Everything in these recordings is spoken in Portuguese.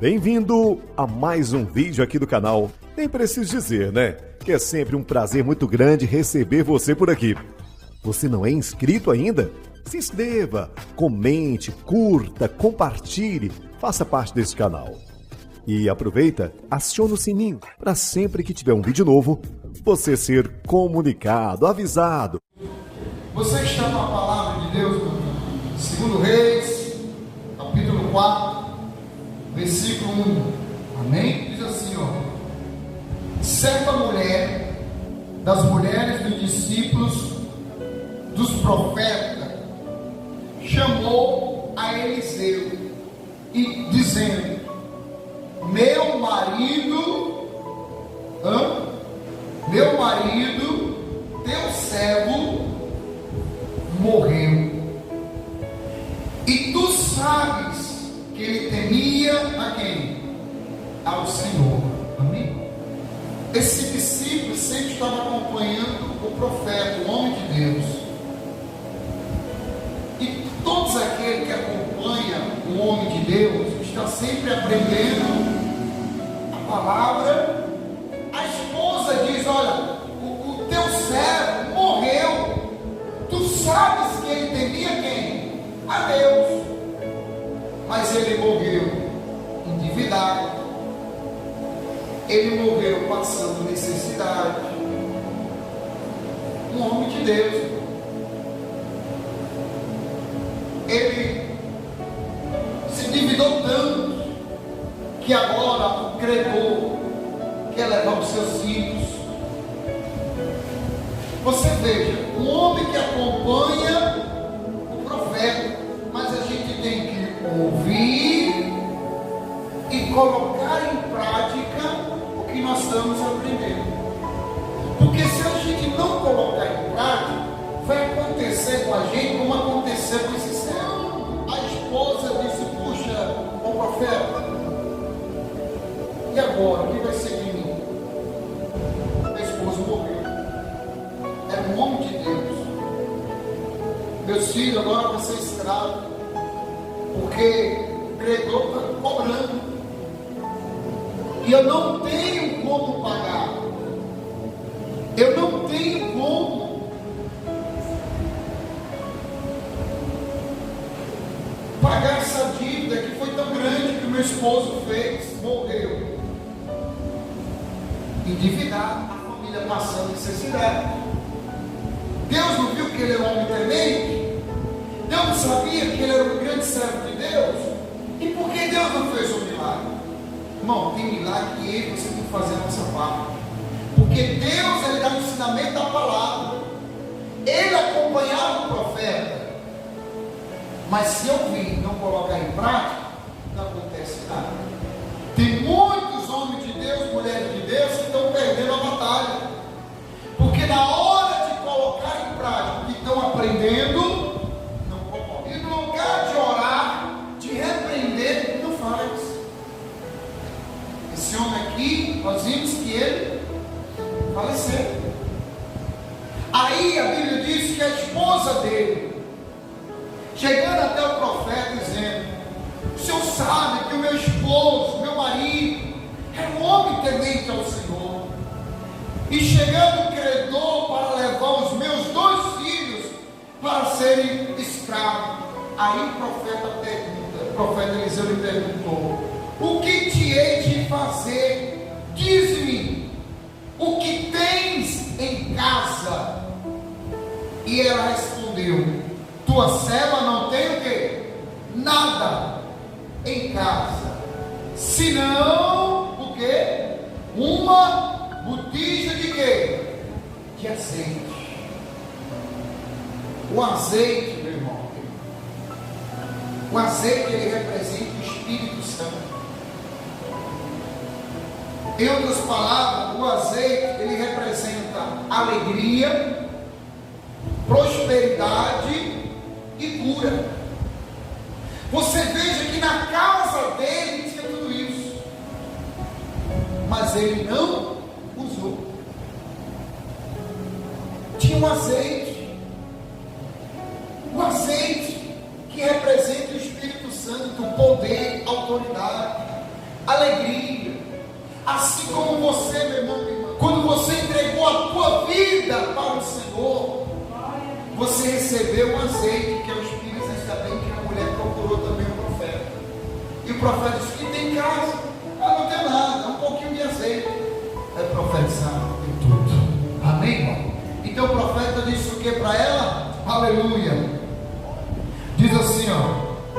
Bem-vindo a mais um vídeo aqui do canal. Nem preciso dizer, né? Que é sempre um prazer muito grande receber você por aqui. Você não é inscrito ainda? Se inscreva, comente, curta, compartilhe, faça parte desse canal. E aproveita, aciona o sininho para sempre que tiver um vídeo novo, você ser comunicado, avisado. Você está com a palavra de Deus, 2 Reis, capítulo 4, versículo 1. Amém? Diz assim, certa mulher, das mulheres dos discípulos dos profetas, chamou a Eliseu e dizendo: meu marido, teu servo morreu, e tu sabes que ele temia a quem? Ao Senhor. Amém? Esse discípulo sempre estava acompanhando o profeta, o homem de Deus. E todos aqueles que acompanham o homem de Deus estão sempre aprendendo a palavra. A esposa diz: olha, o teu servo morreu. Tu sabes que ele temia quem? A Deus. Mas ele morreu endividado. Ele morreu passando necessidade. Um homem de Deus. Ele se endividou tanto que agora o credor quer levar os seus filhos. Você veja, um homem que acompanha o profeta, mas a gente tem que ouvir e colocar em prática o que nós estamos aprendendo. Porque se a gente não colocar em prática, vai acontecer com a gente como aconteceu com esse servo. A esposa disse: puxa, o profeta, e agora? O que vai ser de mim? A esposa morreu. Era um homem de Deus. Meus filhos agora vão ser escravos, porque o credor está cobrando, e eu não tenho como pagar. Eu não tenho como pagar essa dívida que foi tão grande que o meu esposo fez. Morreu endividado, a família passando necessidade. Deus não viu que ele era um homem temente? Deus não sabia que ele era um grande servo de Deus? E por que Deus não fez um milagre? Irmão, tem milagre que ele, você tem que fazer a nossa parte. Porque Deus, ele dá o ensinamento da palavra. Ele acompanhava o profeta. Mas se eu vir e não colocar em prática, não acontece nada. Tem muitos homens de Deus, mulheres de Deus, que estão perdendo a batalha. Porque na hora de colocar em prática o que estão aprendendo, não colocam. E no lugar de orar, de repreender, não faz. Esse homem aqui, nós vimos que ele faleceu. Aí a Bíblia diz que a esposa dele, chegando até o profeta, dizendo: o senhor sabe que o meu esposo, meu marido, é um homem temente ao Senhor, e chegando o credor para levar os meus 2 filhos para serem escravos. Aí o profeta Eliseu lhe perguntou: o que te hei de fazer? Diz-me o que tens em casa. E ela respondeu: tua serva não tem o quê? Nada em casa, senão o quê? Uma botija de quê? De azeite. O azeite, meu irmão, o azeite, ele representa o Espírito Santo. Em outras palavras, o azeite, ele representa alegria, prosperidade e cura. Você veja que na casa dele tinha tudo isso, mas ele não usou. Tinha um azeite, o azeite que representa o Espírito Santo, poder, autoridade. alegria. Assim como você, meu irmão, minha irmã, quando você entregou a tua vida para o Senhor, você recebeu um azeite, que é o Espírito. Ainda bem que a mulher procurou também o profeta. E o profeta disse: que tem em casa? Ah, não tem nada, um pouquinho de azeite. Aí o profeta disse: ah, tem tudo. Amém, irmão? Então o profeta disse o que para ela? Aleluia. Diz assim, ó.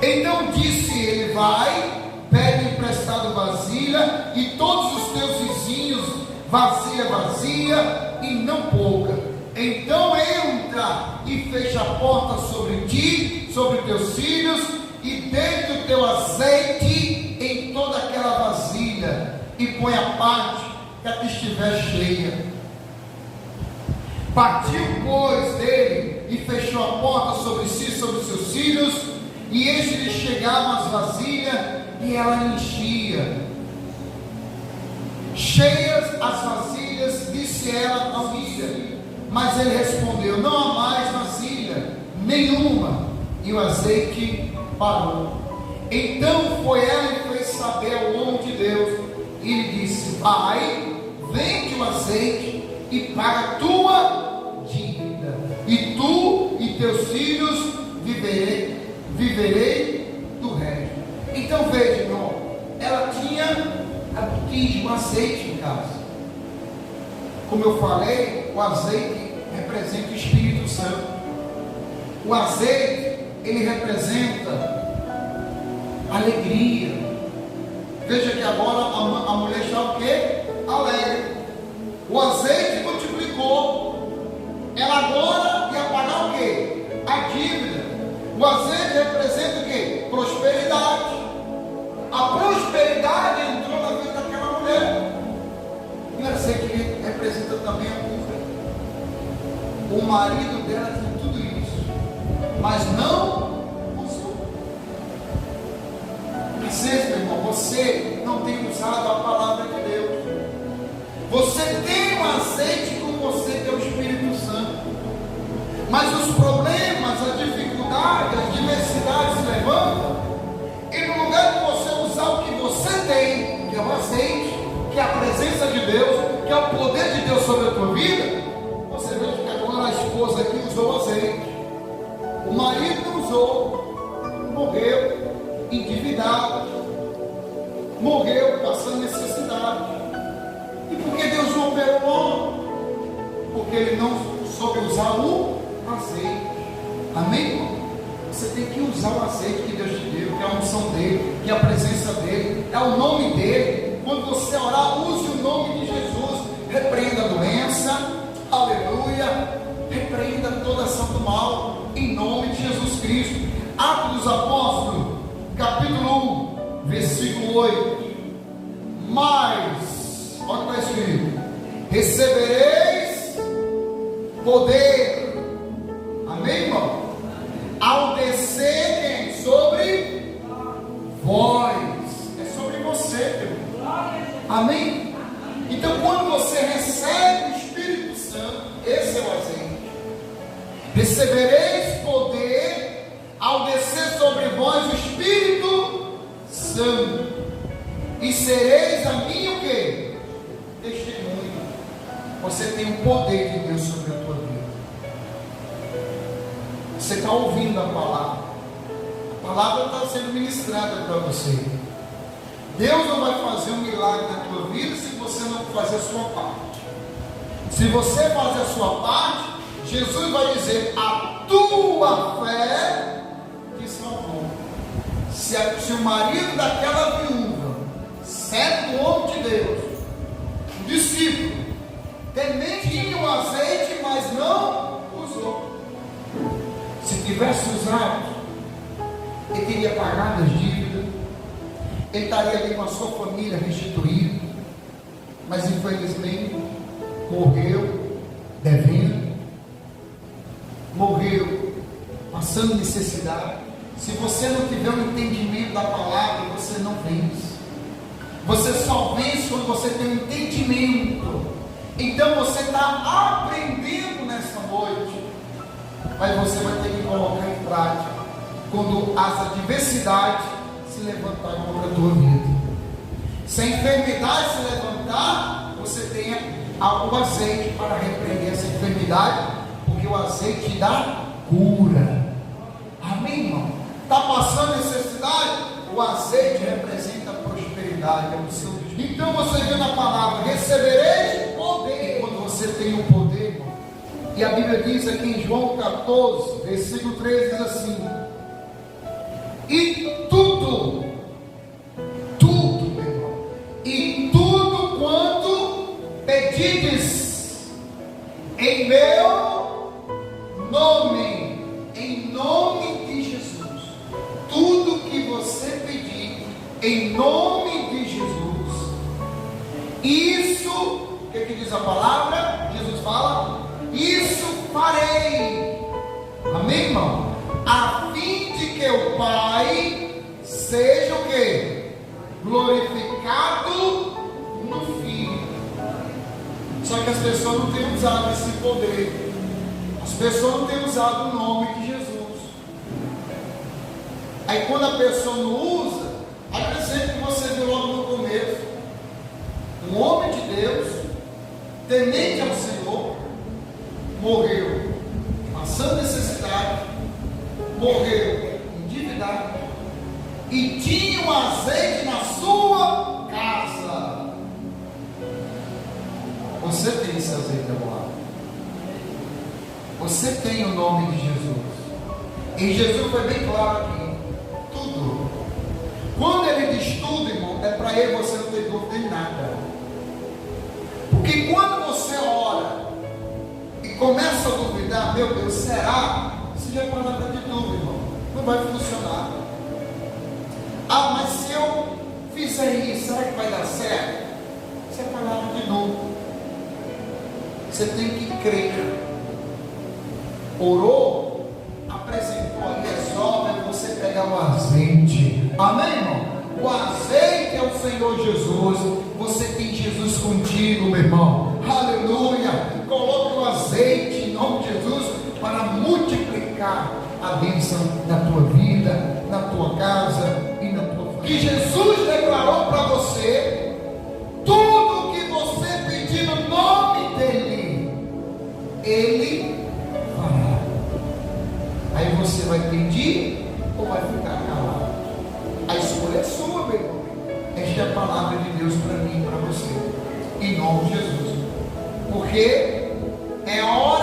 Então disse ele: vai, pede emprestado vasilha, e todos os teus vizinhos vazia, e não pouca. Então entra e fecha a porta sobre ti, sobre teus filhos, e deita o teu azeite em toda aquela vasilha, e põe a parte que a que estiver cheia. Partiu, pois, dele, e fechou a porta sobre si, sobre seus filhos, e eis lhe chegavam as vasilhas, e ela enchia. Cheias as vasilhas, disse ela ao filho. Mas ele respondeu: não há mais vasilha nenhuma. E o azeite parou. Então foi ela e fez saber ao homem de Deus, e lhe disse: vai, vende o azeite e paga a tua dívida, e tu e teus filhos viverei do resto. Então veja, irmão, ela tinha a botija, um azeite em casa. Como eu falei, o azeite representa o Espírito Santo. O azeite, ele representa alegria. Veja que agora a mulher está o quê? Alegre. O azeite multiplicou. Ela agora ia pagar o quê? A dívida. O azeite representa o quê? Prosperidade. A prosperidade entrou na vida daquela mulher. E o azeite representa também a cura. O marido dela tinha tudo isso, mas não usou. Às vezes, meu irmão, você não tem usado a palavra de Deus. Você tem um azeite com você, que é o Espírito Santo, mas os problemas, a dificuldade, as diversidades se levantam, e no lugar de você usar o que você tem, que é o azeite, que é a presença de Deus, que é o poder de Deus sobre a tua vida, você vê que agora a esposa aqui usou o azeite, o marido não usou, morreu endividado, morreu passando necessidade. E por que Deus não operou logo? Porque ele não soube usar o azeite. Amém, irmão? Você tem que usar o azeite que Deus te deu, que é a unção dele, que é a presença dele, é o nome dele. Quando você orar, use o nome de Jesus. Repreenda a doença, aleluia. Repreenda toda ação do mal, em nome de Jesus Cristo. Atos dos Apóstolos, capítulo 1, versículo 8. Mas, olha o que está escrito: recebereis poder. Amém, irmão? Ao descerem sobre vós. É sobre você, irmão. Amém? Então, quando você recebe o Espírito Santo, esse é o azeite. Recebereis poder ao descer sobre vós o Espírito Santo, e sereis a mim o quê? Testemunha. Você tem o poder de Deus sobre a tua vida. Você está ouvindo a palavra. A palavra está sendo ministrada para você. Deus não vai fazer um milagre na tua vida se você não fazer a sua parte. Se você fazer a sua parte, Jesus vai dizer: a tua fé te salvou. Se o marido daquela viúva, certo homem de Deus, um discípulo, temente tinha o azeite, mas não usou. Se tivesse usado, ele teria pagado as dívidas, ele estaria ali com a sua família restituída, mas infelizmente morreu devendo, morreu passando necessidade. Se você não tiver um entendimento da palavra, você não vence. Você só vence quando você tem um entendimento. Então você está aprendendo nessa noite, mas você vai ter que colocar em prática quando as adversidades se se levantar contra a tua vida. Se a enfermidade se levantar, você tenha o azeite para repreender essa enfermidade, porque o azeite dá cura. Amém, irmão? Está passando necessidade? O azeite representa a prosperidade. Então você vê na palavra: recebereis poder. E quando você tem o poder, irmão, e a Bíblia diz aqui em João 14, versículo 13, diz assim: e tudo, meu irmão, e tudo quanto pedides em meu nome, em nome de Jesus, tudo que você pedir em nome de Jesus, isso, o que diz a palavra? Jesus fala: isso farei. Amém, irmão? A fim de que o Pai seja o que? Glorificado no Filho. Só que as pessoas não têm usado esse poder. As pessoas não têm usado o nome de Jesus. Aí quando a pessoa não usa, aí por exemplo que você viu logo no começo, um homem de Deus, temente ao Senhor, morreu passando necessidade, morreu endividado, e tinha um azeite na sua casa. Você tem esse azeite agora. Você tem o nome de Jesus. E Jesus foi bem claro aqui: tudo. Quando ele diz tudo, irmão, é para ele você não ter dúvida em nada. Porque quando você ora e começa a duvidar: meu Deus, será? Você já é palavra de dúvida, irmão. Não vai funcionar. Ah, mas se eu fizer isso, será que vai dar certo? Isso é palavra de novo. Você tem que crer. Orou, apresentou ali as obras, você pegar o azeite. Amém, irmão? O azeite é o Senhor Jesus. Você tem Jesus contigo, meu irmão. Aleluia. Coloque o azeite em nome de Jesus para multiplicar a bênção na tua vida, na tua casa e na tua família. Que Jesus declarou para você: tudo que você pedir no nome dele, ele fará. Aí você vai pedir ou vai ficar calado? A escolha é sua, meu irmão. Esta é a palavra de Deus para mim e para você, em nome de Jesus. Porque é hora